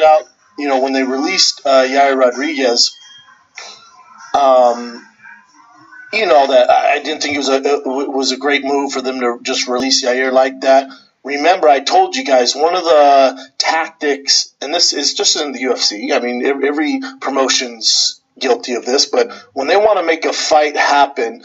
out, when they released Yair Rodriguez, that I didn't think it was a great move for them to just release Yair like that. Remember, I told you guys one of the tactics, and this is just in the UFC. I mean, every promotion's guilty of this, but when they want to make a fight happen,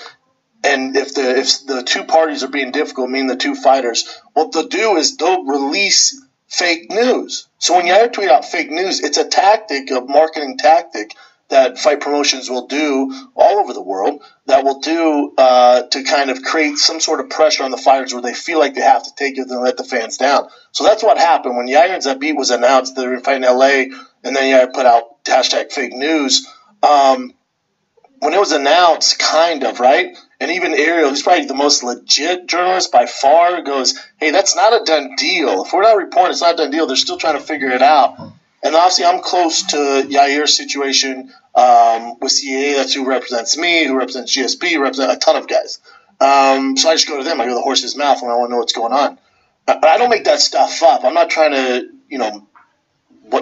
and if the two parties are being difficult, meaning the two fighters, what they'll do is they'll release fake news. So when Yair tweet out fake news, it's a tactic, a marketing tactic that fight promotions will do all over the world, that will do to kind of create some sort of pressure on the fighters where they feel like they have to take it and let the fans down. So that's what happened. When Yair and Zabit was announced, they were fighting in LA, and then Yair put out hashtag fake news. When it was announced, kind of, right? And even Ariel, who's probably the most legit journalist by far, goes, hey, that's not a done deal. If we're not reporting it's not a done deal, they're still trying to figure it out. And obviously I'm close to Yair's situation with CAA. That's who represents me, who represents GSP, who represents a ton of guys. So I just go to them. I go to the horse's mouth when I want to know what's going on. But I don't make that stuff up. I'm not trying to,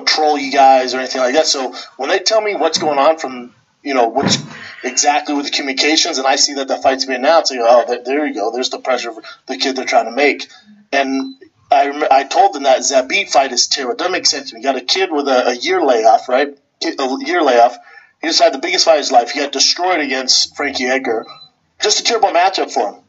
troll you guys or anything like that. So when they tell me what's going on from, what's exactly with the communications, and I see that the fight's being announced, I go, oh, there you go. There's the pressure for the kid they're trying to make. And I told them that Zabit fight is terrible. It doesn't make sense to me. You got a kid with a year layoff, right? A year layoff. He just had the biggest fight of his life. He got destroyed against Frankie Edgar. Just a terrible matchup for him.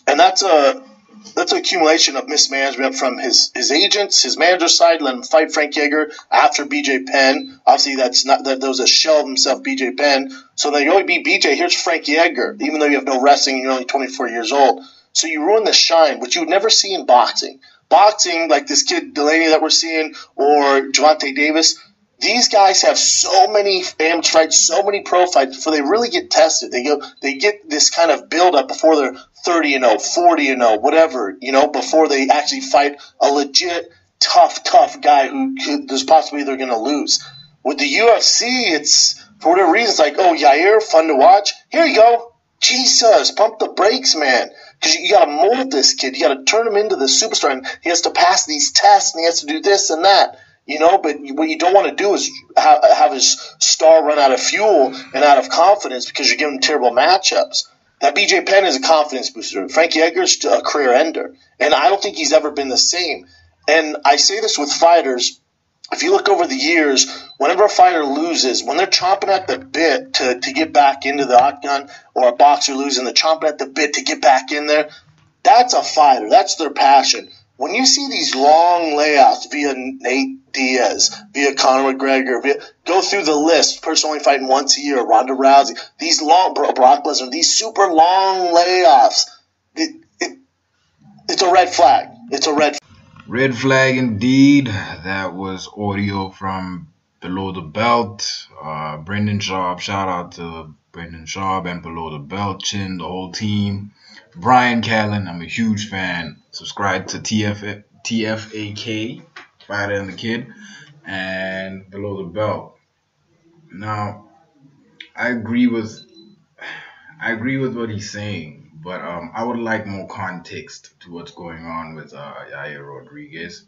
And that's an accumulation of mismanagement from his agents, his manager side, let him fight Frankie Edgar after BJ Penn. Obviously, that was a shell of himself, BJ Penn. So then you only beat BJ. Here's Frankie Edgar, even though you have no wrestling, you're only 24 years old. So you ruin the shine, which you would never see in boxing. Boxing, like this kid Delaney that we're seeing, or Javante Davis, these guys have so many amateur fights, so many pro fights before they really get tested. They get this kind of build up before they're 30-0, 40-0, whatever, before they actually fight a legit tough guy who there's possibly they're going to lose. With the UFC, it's for whatever reason, it's like, oh, Yair, fun to watch. Here you go. Jesus, pump the brakes, man. Because you got to mold this kid. You got to turn him into the superstar. And he has to pass these tests, and he has to do this and that. But what you don't want to do is have his star run out of fuel and out of confidence because you're giving him terrible matchups. That BJ Penn is a confidence booster. Frankie Edgar's a career ender. And I don't think he's ever been the same. And I say this with fighters. If you look over the years, whenever a fighter loses, when they're chomping at the bit to get back into the octagon, or a boxer losing, they're chomping at the bit to get back in there, that's a fighter. That's their passion. When you see these long layoffs via Nate Diaz, via Conor McGregor, go through the list, person only fighting once a year, Ronda Rousey, these long, Brock Lesnar, these super long layoffs, it's a red flag. It's a red flag. Red flag indeed. That was audio from Below the Belt. Brendan Schaub. Shout out to Brendan Schaub and Below the Belt, Chin, the whole team. Brian Callen, I'm a huge fan. Subscribe to TFAK, Fighter and the Kid, and Below the Belt. Now, I agree with what he's saying. But I would like more context to what's going on with Yair Rodriguez.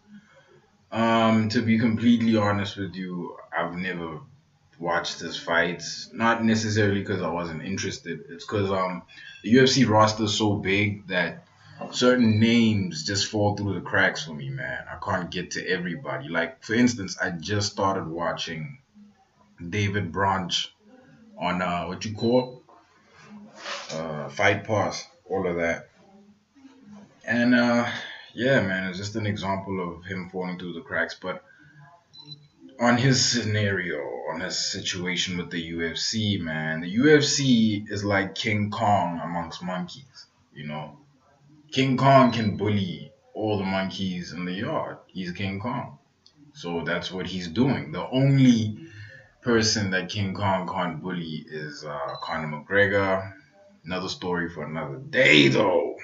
To be completely honest with you, I've never watched his fights. Not necessarily because I wasn't interested. It's because the UFC roster is so big that certain names just fall through the cracks for me, man. I can't get to everybody. Like, for instance, I just started watching David Branch on Fight Pass, all of that. And yeah, man, it's just an example of him falling through the cracks. But on his scenario, on his situation with the UFC, man, the UFC is like King Kong amongst monkeys, King Kong can bully all the monkeys in the yard. He's King Kong. So that's what he's doing. The only person that King Kong can't bully is Conor McGregor. Another story for another day, though.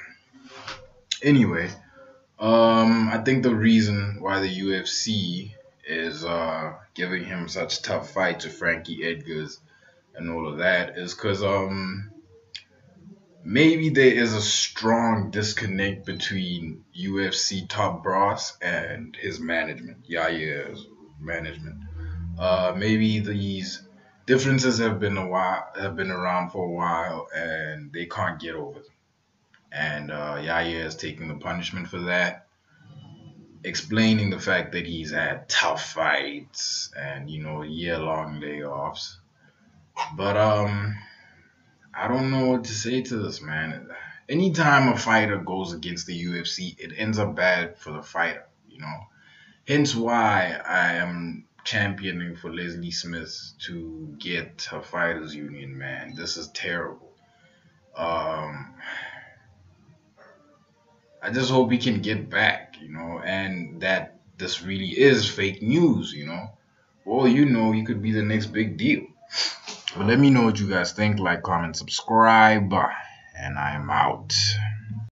Anyway, I think the reason why the UFC is giving him such tough fights with Frankie Edgar's and all of that is because maybe there is a strong disconnect between UFC top brass and his management, Yair's management. Maybe these differences have been around for a while, and they can't get over them. And Yair is taking the punishment for that, explaining the fact that he's had tough fights and year-long layoffs. But I don't know what to say to this, man. Anytime a fighter goes against the UFC, it ends up bad for the fighter. Hence why I am championing for Leslie Smith to get her fighters union, man. This is terrible. Um, I just hope he can get back, and that this really is fake news. Well, he could be the next big deal. But let me know what you guys think. Like, comment, subscribe, and I am out.